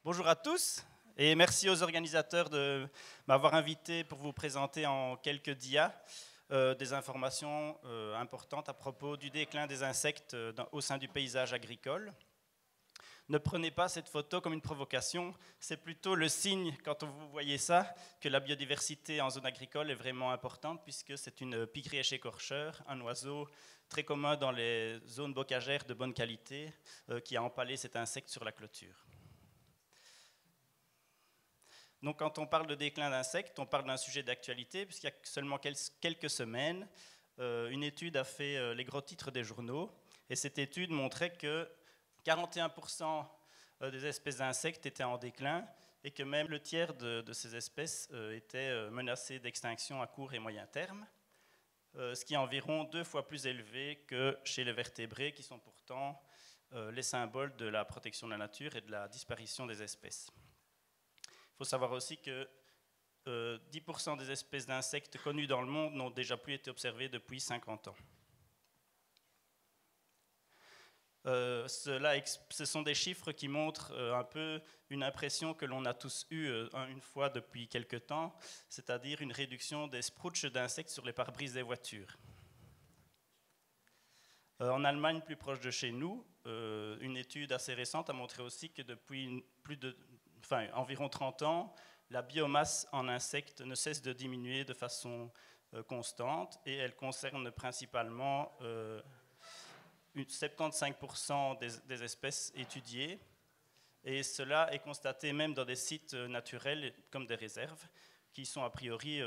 Bonjour à tous et merci aux organisateurs de m'avoir invité pour vous présenter en quelques dias des informations importantes à propos du déclin des insectes au sein du paysage agricole. Ne prenez pas cette photo comme une provocation, c'est plutôt le signe, quand vous voyez ça, que la biodiversité en zone agricole est vraiment importante puisque c'est une pygrièche écorcheur, un oiseau très commun dans les zones bocagères de bonne qualité qui a empalé cet insecte sur la clôture. Donc quand on parle de déclin d'insectes, on parle d'un sujet d'actualité, puisqu'il y a seulement quelques semaines, une étude a fait les gros titres des journaux, et cette étude montrait que 41% des espèces d'insectes étaient en déclin, et que même le tiers de ces espèces étaient menacées d'extinction à court et moyen terme, ce qui est environ 2 fois plus élevé que chez les vertébrés, qui sont pourtant les symboles de la protection de la nature et de la disparition des espèces. Il faut savoir aussi que 10% des espèces d'insectes connues dans le monde n'ont déjà plus été observées depuis 50 ans. Ce sont des chiffres qui montrent un peu une impression que l'on a tous eue une fois depuis quelque temps, c'est-à-dire une réduction des sprouches d'insectes sur les pare-brises des voitures. En Allemagne, plus proche de chez nous, une étude assez récente a montré aussi que depuis environ 30 ans, la biomasse en insectes ne cesse de diminuer de façon constante et elle concerne principalement 75% des espèces étudiées. Et cela est constaté même dans des sites naturels comme des réserves qui sont a priori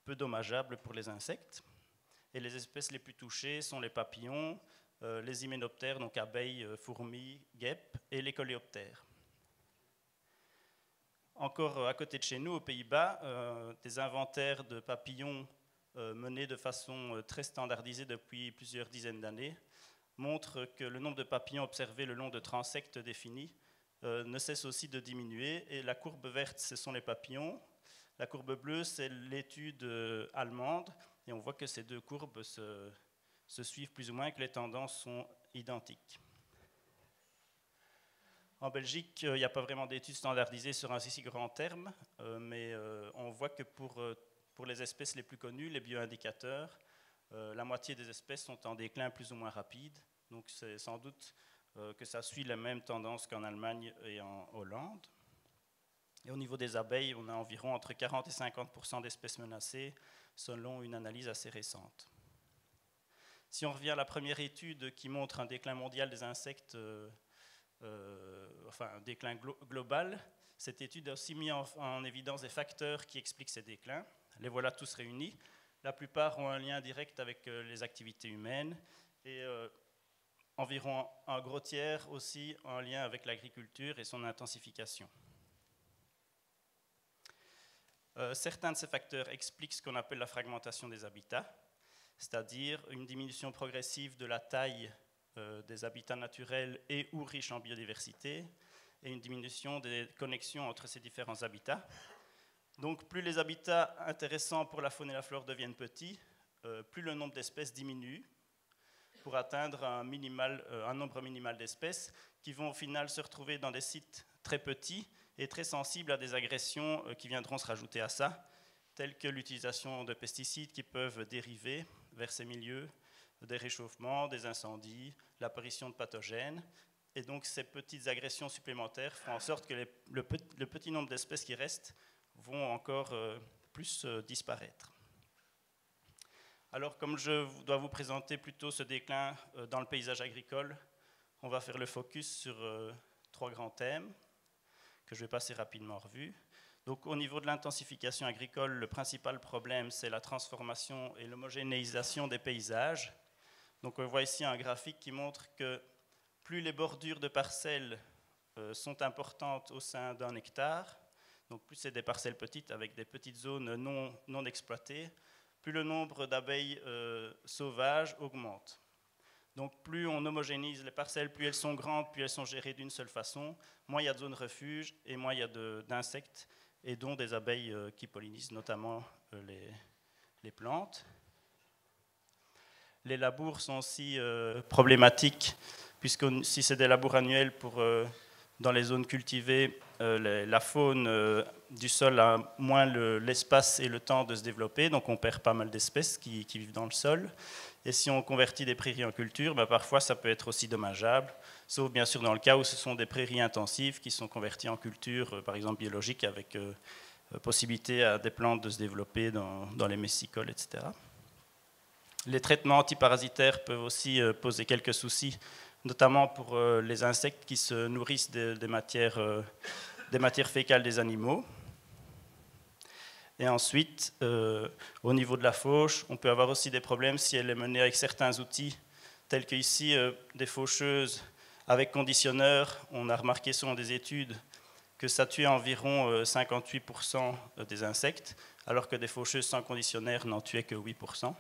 peu dommageables pour les insectes. Et les espèces les plus touchées sont les papillons, les hyménoptères, donc abeilles, fourmis, guêpes, et les coléoptères. Encore à côté de chez nous, aux Pays-Bas, des inventaires de papillons menés de façon très standardisée depuis plusieurs dizaines d'années montrent que le nombre de papillons observés le long de transects définis ne cesse aussi de diminuer. Et la courbe verte, ce sont les papillons. La courbe bleue, c'est l'étude allemande. Et on voit que ces deux courbes se suivent plus ou moins, que les tendances sont identiques. En Belgique, il n'y a pas vraiment d'études standardisées sur un si grand terme, mais on voit que pour les espèces les plus connues, les bioindicateurs, la moitié des espèces sont en déclin plus ou moins rapide. Donc c'est sans doute que ça suit la même tendance qu'en Allemagne et en Hollande. Et au niveau des abeilles, on a environ entre 40 et 50% d'espèces menacées, selon une analyse assez récente. Si on revient à la première étude qui montre un déclin mondial des insectes, un déclin global, cette étude a aussi mis en évidence des facteurs qui expliquent ces déclins. Les voilà tous réunis. La plupart ont un lien direct avec les activités humaines et environ un gros tiers aussi en lien avec l'agriculture et son intensification. Certains de ces facteurs expliquent ce qu'on appelle la fragmentation des habitats, c'est-à-dire une diminution progressive de la taille des habitats naturels et ou riches en biodiversité, et une diminution des connexions entre ces différents habitats. Donc plus les habitats intéressants pour la faune et la flore deviennent petits, plus le nombre d'espèces diminue pour atteindre un nombre minimal d'espèces qui vont au final se retrouver dans des sites très petits et très sensibles à des agressions qui viendront se rajouter à ça, telles que l'utilisation de pesticides qui peuvent dériver vers ces milieux, des réchauffements, des incendies, l'apparition de pathogènes. Et donc ces petites agressions supplémentaires font en sorte que le petit nombre d'espèces qui restent vont encore plus disparaître. Alors comme je dois vous présenter plutôt ce déclin dans le paysage agricole, on va faire le focus sur 3 grands thèmes que je vais passer rapidement en revue. Donc au niveau de l'intensification agricole, le principal problème, c'est la transformation et l'homogénéisation des paysages. Donc on voit ici un graphique qui montre que plus les bordures de parcelles sont importantes au sein d'un hectare, donc plus c'est des parcelles petites avec des petites zones non exploitées, plus le nombre d'abeilles sauvages augmente. Donc plus on homogénise les parcelles, plus elles sont grandes, plus elles sont gérées d'une seule façon, moins il y a de zones refuge et moins il y a d'insectes, et dont des abeilles qui pollinisent notamment les plantes. Les labours sont aussi problématiques, puisque si c'est des labours annuels pour Dans les zones cultivées, la faune du sol a moins l'espace et le temps de se développer, donc on perd pas mal d'espèces qui vivent dans le sol. Et si on convertit des prairies en culture, parfois ça peut être aussi dommageable, sauf bien sûr dans le cas où ce sont des prairies intensives qui sont converties en culture, par exemple biologique, avec possibilité à des plantes de se développer dans les messicoles, etc. Les traitements antiparasitaires peuvent aussi poser quelques soucis, notamment pour les insectes qui se nourrissent des matières fécales des animaux. Et ensuite, au niveau de la fauche, on peut avoir aussi des problèmes si elle est menée avec certains outils, tels qu'ici, des faucheuses avec conditionneur. On a remarqué selon des études que ça tuait environ 58% des insectes, alors que des faucheuses sans conditionnaire n'en tuaient que 8%.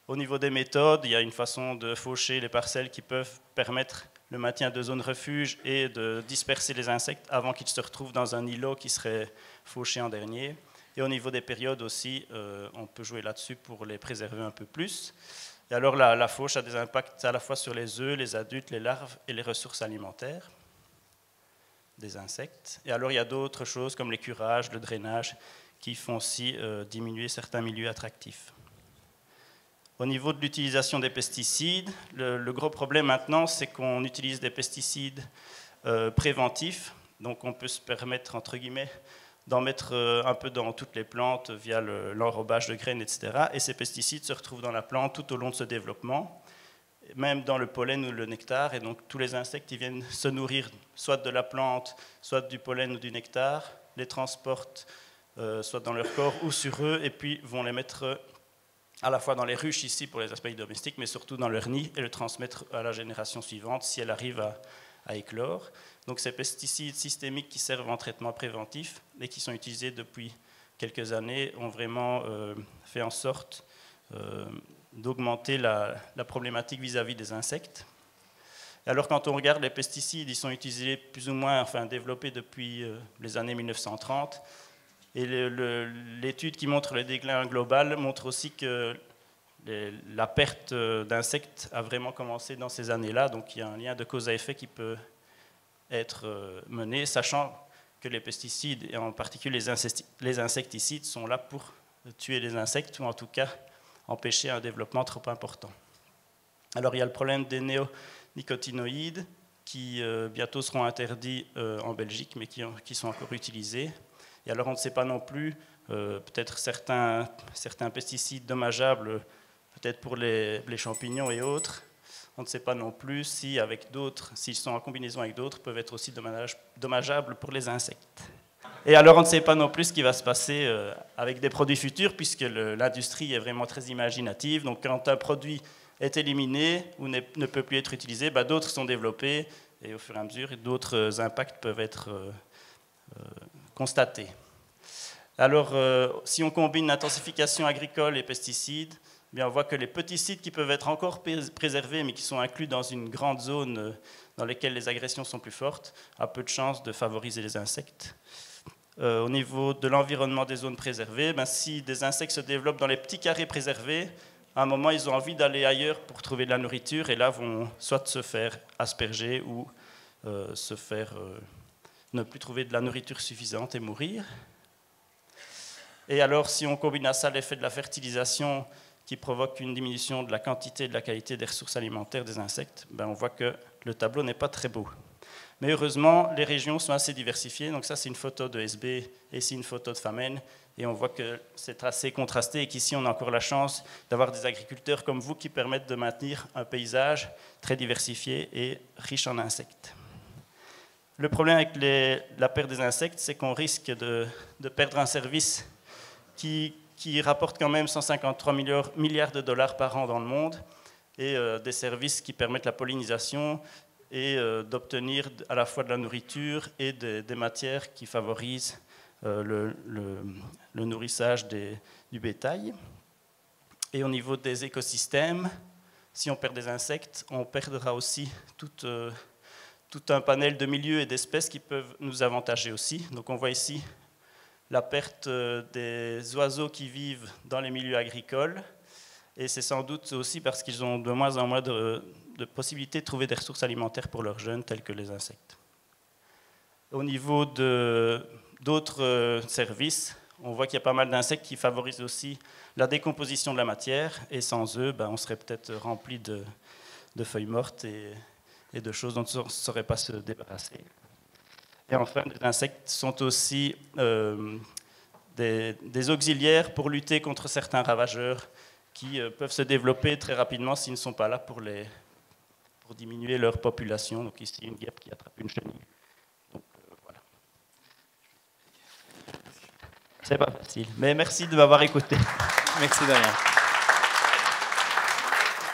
Au niveau des méthodes, il y a une façon de faucher les parcelles qui peuvent permettre le maintien de zones refuge et de disperser les insectes avant qu'ils se retrouvent dans un îlot qui serait fauché en dernier. Et au niveau des périodes aussi, on peut jouer là-dessus pour les préserver un peu plus. Et alors la fauche a des impacts à la fois sur les œufs, les adultes, les larves et les ressources alimentaires des insectes. Et alors il y a d'autres choses comme l'écurage, le drainage, qui font aussi diminuer certains milieux attractifs. Au niveau de l'utilisation des pesticides, le gros problème maintenant, c'est qu'on utilise des pesticides préventifs. Donc on peut se permettre, entre guillemets, d'en mettre un peu dans toutes les plantes via l'enrobage de graines, etc. Et ces pesticides se retrouvent dans la plante tout au long de ce développement, même dans le pollen ou le nectar. Et donc tous les insectes ils viennent se nourrir soit de la plante, soit du pollen ou du nectar, les transportent soit dans leur corps ou sur eux, et puis vont les mettre à la fois dans les ruches ici pour les aspects domestiques, mais surtout dans leur nid et le transmettre à la génération suivante si elle arrive à éclore. Donc ces pesticides systémiques qui servent en traitement préventif et qui sont utilisés depuis quelques années ont vraiment fait en sorte d'augmenter la problématique vis-à-vis des insectes. Alors quand on regarde les pesticides, ils sont utilisés plus ou moins, enfin développés depuis les années 1930. Et l'étude qui montre le déclin global montre aussi que la perte d'insectes a vraiment commencé dans ces années-là. Donc il y a un lien de cause à effet qui peut être mené, sachant que les pesticides, et en particulier les insecticides, sont là pour tuer les insectes, ou en tout cas empêcher un développement trop important. Alors il y a le problème des néonicotinoïdes, qui bientôt seront interdits en Belgique, mais qui sont encore utilisés. Et alors on ne sait pas non plus, peut-être certains pesticides dommageables, peut-être pour les champignons et autres, on ne sait pas non plus si avec d'autres, s'ils sont en combinaison avec d'autres, peuvent être aussi dommageables pour les insectes. Et alors on ne sait pas non plus ce qui va se passer avec des produits futurs, puisque l'industrie est vraiment très imaginative. Donc quand un produit est éliminé ou ne peut plus être utilisé, d'autres sont développés, et au fur et à mesure, d'autres impacts peuvent être constatés. Alors, si on combine intensification agricole et pesticides, bien on voit que les petits sites qui peuvent être encore préservés, mais qui sont inclus dans une grande zone dans laquelle les agressions sont plus fortes, a peu de chances de favoriser les insectes. Au niveau de l'environnement des zones préservées, si des insectes se développent dans les petits carrés préservés, à un moment, ils ont envie d'aller ailleurs pour trouver de la nourriture, et là, vont soit se faire asperger ou se faire ne plus trouver de la nourriture suffisante et mourir. Et alors, si on combine à ça l'effet de la fertilisation qui provoque une diminution de la quantité et de la qualité des ressources alimentaires des insectes, on voit que le tableau n'est pas très beau. Mais heureusement, les régions sont assez diversifiées. Donc ça, c'est une photo de SB et ici une photo de Famenne. Et on voit que c'est assez contrasté et qu'ici, on a encore la chance d'avoir des agriculteurs comme vous qui permettent de maintenir un paysage très diversifié et riche en insectes. Le problème avec la perte des insectes, c'est qu'on risque de perdre un service qui rapporte quand même 153 milliards de dollars par an dans le monde, et des services qui permettent la pollinisation et d'obtenir à la fois de la nourriture et des matières qui favorisent le nourrissage du bétail. Et au niveau des écosystèmes, si on perd des insectes, on perdra aussi tout un panel de milieux et d'espèces qui peuvent nous avantager aussi. Donc on voit ici la perte des oiseaux qui vivent dans les milieux agricoles, et c'est sans doute aussi parce qu'ils ont de moins en moins de possibilités de trouver des ressources alimentaires pour leurs jeunes, telles que les insectes. Au niveau d'autres services, on voit qu'il y a pas mal d'insectes qui favorisent aussi la décomposition de la matière, et sans eux, on serait peut-être rempli de feuilles mortes et de choses dont on ne saurait pas se débarrasser. Et enfin, les insectes sont aussi des auxiliaires pour lutter contre certains ravageurs qui peuvent se développer très rapidement s'ils ne sont pas là pour diminuer leur population. Donc ici, une guêpe qui attrape une chenille. Donc voilà. C'est pas facile, mais merci de m'avoir écouté. Merci Damien.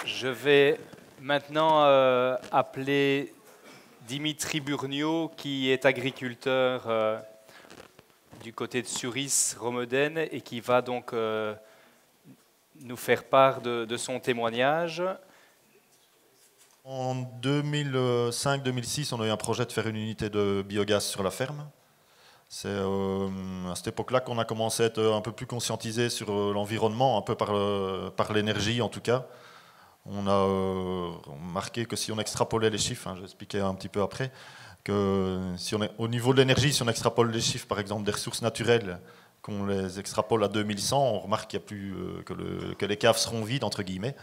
Je vais maintenant appeler Dimitri Burniot, qui est agriculteur du côté de Suris, Romeden, et qui va donc nous faire part de son témoignage. En 2005-2006, on a eu un projet de faire une unité de biogaz sur la ferme. C'est à cette époque-là qu'on a commencé à être un peu plus conscientisé sur l'environnement, un peu par l'énergie en tout cas. On a remarqué que si on extrapolait les chiffres, je vais expliquer un petit peu après, que si on est, au niveau de l'énergie, si on extrapole les chiffres par exemple des ressources naturelles, qu'on les extrapole à 2100, on remarque qu'il n'y a plus, que les caves seront vides entre guillemets.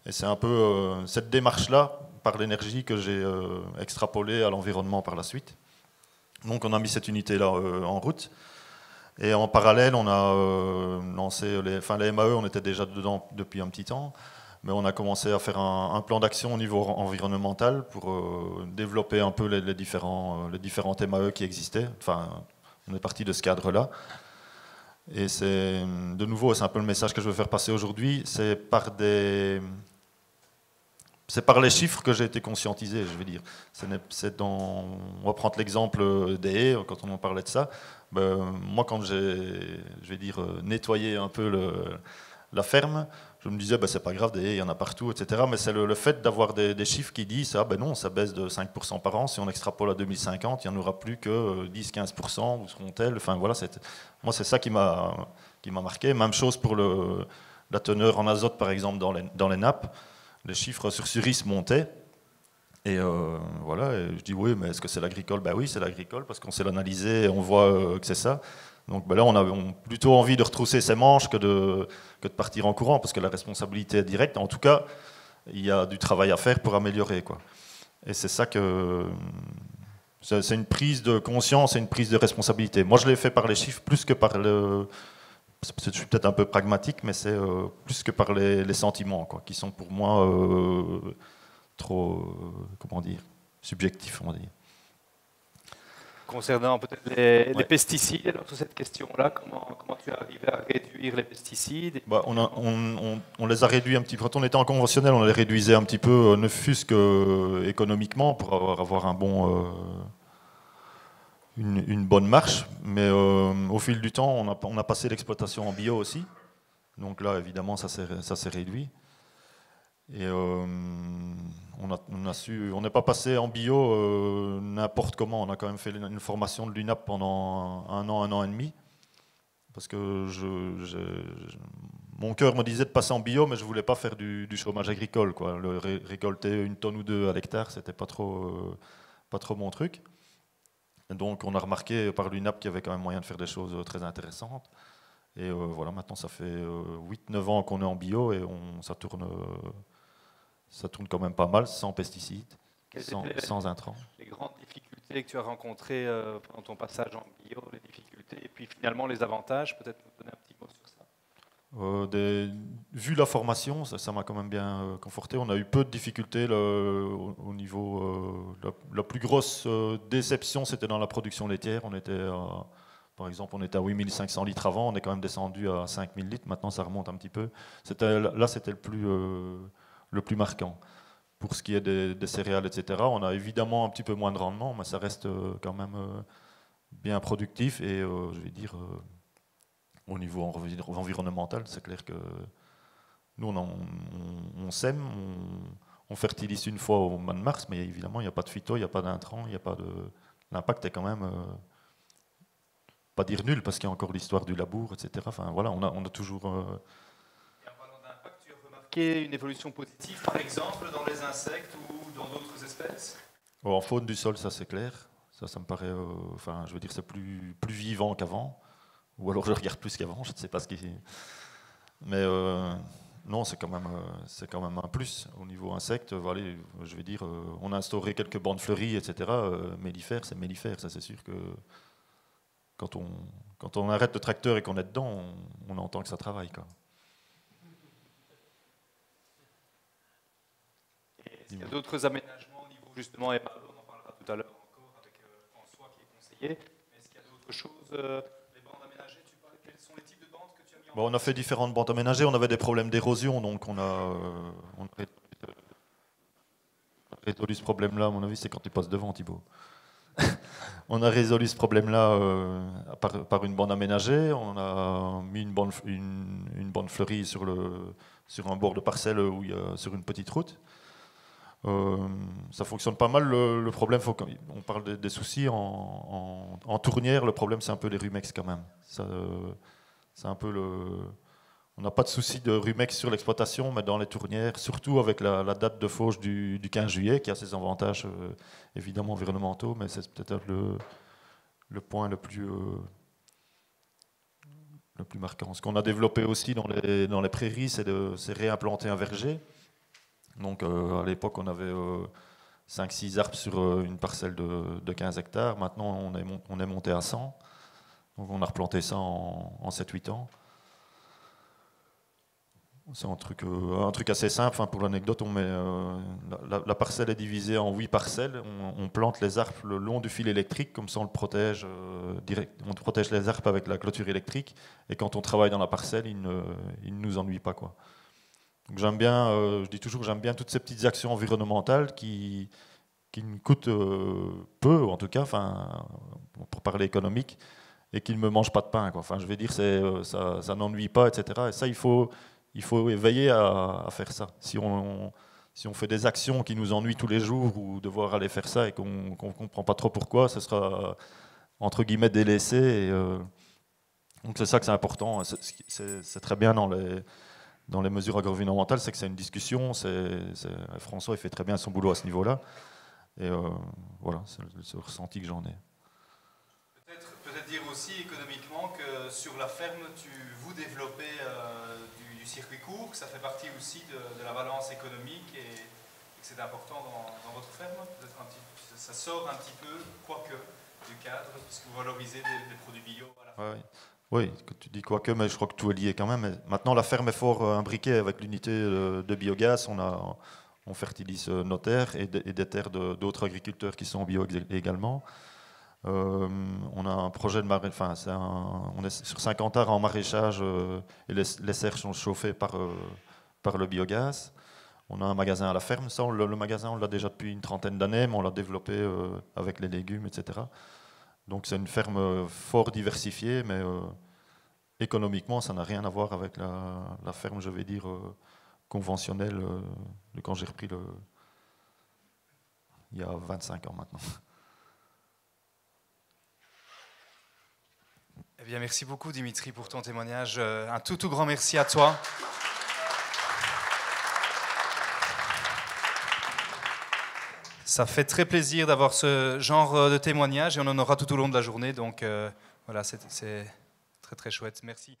Et c'est un peu cette démarche-là, par l'énergie, que j'ai extrapolée à l'environnement par la suite. Donc on a mis cette unité-là en route. Et en parallèle, on a lancé les MAE, on était déjà dedans depuis un petit temps, mais on a commencé à faire un plan d'action au niveau environnemental pour développer un peu les différentes MAE qui existaient. Enfin, on est parti de ce cadre-là. Et de nouveau, c'est un peu le message que je veux faire passer aujourd'hui, c'est par les chiffres que j'ai été conscientisé, je veux dire. On va prendre l'exemple des haies, quand on en parlait de ça. Moi, quand j'ai, nettoyé un peu la ferme, je me disais, c'est pas grave, des haies, il y en a partout, etc. Mais c'est le fait d'avoir des chiffres qui disent, non, ça baisse de 5% par an. Si on extrapole à 2050, il n'y en aura plus que 10-15%, où seront-elles? Enfin, voilà, moi, c'est ça qui m'a marqué. Même chose pour la teneur en azote, par exemple, dans les nappes. Les chiffres sur Suris montaient. Et voilà, et je dis oui, mais est-ce que c'est l'agricole? Oui, c'est l'agricole, parce qu'on sait l'analyser et on voit que c'est ça. Donc là, on a plutôt envie de retrousser ses manches que de partir en courant, parce que la responsabilité est directe. En tout cas, il y a du travail à faire pour améliorer, quoi. Et c'est ça que... C'est une prise de conscience et une prise de responsabilité. Moi, je l'ai fait par les chiffres plus que par le... Je suis peut-être un peu pragmatique, mais c'est plus que par les sentiments, quoi, qui sont pour moi trop, subjectifs, on va dire. Concernant peut-être les pesticides, alors sur cette question-là, comment tu es arrivé à réduire les pesticides? On les a réduits un petit peu. Quand on était en conventionnel, on les réduisait un petit peu, ne fût-ce qu'économiquement, pour avoir une bonne marche, mais au fil du temps, on a passé l'exploitation en bio aussi. Donc là, évidemment, ça s'est réduit. Et on n'est pas passé en bio n'importe comment. On a quand même fait une formation de l'UNAP pendant un an et demi. Parce que mon cœur me disait de passer en bio, mais je ne voulais pas faire du chômage agricole, quoi. Récolter 1 tonne ou 2 à l'hectare, c'était pas trop mon truc. Donc on a remarqué par l'UNAP qu'il y avait quand même moyen de faire des choses très intéressantes. Et voilà, maintenant ça fait 8-9 ans qu'on est en bio et ça tourne quand même pas mal, sans pesticides, sans intrants. Les grandes difficultés que tu as rencontrées pendant ton passage en bio, les difficultés, et puis finalement les avantages, peut-être nous donner un petit mot sur ça. Vu la formation, ça m'a quand même bien conforté. On a eu peu de difficultés au niveau... la plus grosse déception, c'était dans la production laitière. Par exemple, on était à 8500 litres avant, on est quand même descendu à 5000 litres. Maintenant, ça remonte un petit peu. Là, c'était le plus marquant. Pour ce qui est des céréales, etc., on a évidemment un petit peu moins de rendement, mais ça reste quand même bien productif. Et je vais dire... au niveau environnemental, c'est clair que nous, on sème, on fertilise une fois au mois de mars, mais évidemment, il n'y a pas de phyto, il n'y a pas d'intrants, il n'y a pas de... L'impact est quand même, pas dire nul, parce qu'il y a encore l'histoire du labour, etc. Enfin, voilà, on a toujours... Et en parlant d'impact, tu as remarqué une évolution positive, par exemple, dans les insectes ou dans d'autres espèces? En faune du sol, ça c'est clair. Ça me paraît, enfin, je veux dire, c'est plus vivant qu'avant. Ou alors je regarde plus qu'avant, je ne sais pas ce qui. Mais non, c'est quand même un plus au niveau insectes. Voilà, je vais dire, on a instauré quelques bandes fleuries, etc. Mellifères, c'est mellifères, ça c'est sûr que quand on arrête le tracteur et qu'on est dedans, on entend que ça travaille, quoi. Il y a d'autres aménagements au niveau justement, et on en parlera tout à l'heure encore avec François qui est conseiller. Mais est-ce qu'il y a d'autres choses, les bandes aménagées, tu parles, quels sont les types de bandes que tu as mis en place? On a fait différentes bandes aménagées, on avait des problèmes d'érosion, donc on a résolu ce problème-là, à mon avis, c'est quand tu passes devant, Thibaut. On a résolu ce problème-là par une bande aménagée, on a mis une bande fleurie sur un bord de parcelle où il y a, sur une petite route. Ça fonctionne pas mal. Le problème, on parle des soucis en tournière. Le problème, c'est un peu les rumex quand même. C'est un peu on n'a pas de souci de rumex sur l'exploitation, mais dans les tournières, surtout avec la date de fauche du 15 juillet, qui a ses avantages évidemment environnementaux, mais c'est peut-être le point le plus marquant. Ce qu'on a développé aussi dans les prairies, c'est réimplanter un verger. Donc à l'époque, on avait 5-6 arbres sur une parcelle de 15 hectares. Maintenant, on est monté à 100. Donc on a replanté ça en 7-8 ans. C'est un truc assez simple. Hein, pour l'anecdote, on met la parcelle est divisée en 8 parcelles. On plante les arbres le long du fil électrique, comme ça on le protège on protège les arbres avec la clôture électrique. Et quand on travaille dans la parcelle, il ne nous ennuie pas, quoi. Donc j'aime bien, je dis toujours que j'aime bien toutes ces petites actions environnementales qui me coûtent peu, en tout cas, enfin, pour parler économique, et qui ne me mangent pas de pain, quoi. Enfin, je vais dire, ça n'ennuie pas, etc. Et ça, il faut veiller à faire ça. Si on fait des actions qui nous ennuient tous les jours, ou devoir aller faire ça et qu'on ne comprend pas trop pourquoi, ce sera, entre guillemets, délaissé. Donc c'est ça que c'est important. C'est très bien dans les mesures agroenvironnementales, c'est que c'est une discussion. François, il fait très bien son boulot à ce niveau-là. Et voilà, c'est le ressenti que j'en ai. Peut-être dire aussi économiquement que sur la ferme, vous développez du circuit court, que ça fait partie aussi de la balance économique et que c'est important dans votre ferme. Peut-être ça sort un petit peu, quoique, du cadre, puisque vous valorisez des produits bio. Voilà. Oui, tu dis quoique, mais je crois que tout est lié quand même. Mais maintenant, la ferme est fort imbriquée avec l'unité de biogaz. On fertilise nos terres et des terres d'autres agriculteurs qui sont en bio également. On a un projet de maraîchage, on est sur 50 hectares en maraîchage et les serres sont chauffées par le biogaz. On a un magasin à la ferme. Ça, le magasin, on l'a déjà depuis une trentaine d'années, mais on l'a développé avec les légumes, etc. Donc c'est une ferme fort diversifiée, mais économiquement, ça n'a rien à voir avec la ferme, je vais dire, conventionnelle de quand j'ai repris il y a 25 ans maintenant. Eh bien, merci beaucoup Dimitri pour ton témoignage. Un tout grand merci à toi. Ça fait très plaisir d'avoir ce genre de témoignage et on en aura tout au long de la journée. Donc voilà, c'est très chouette. Merci.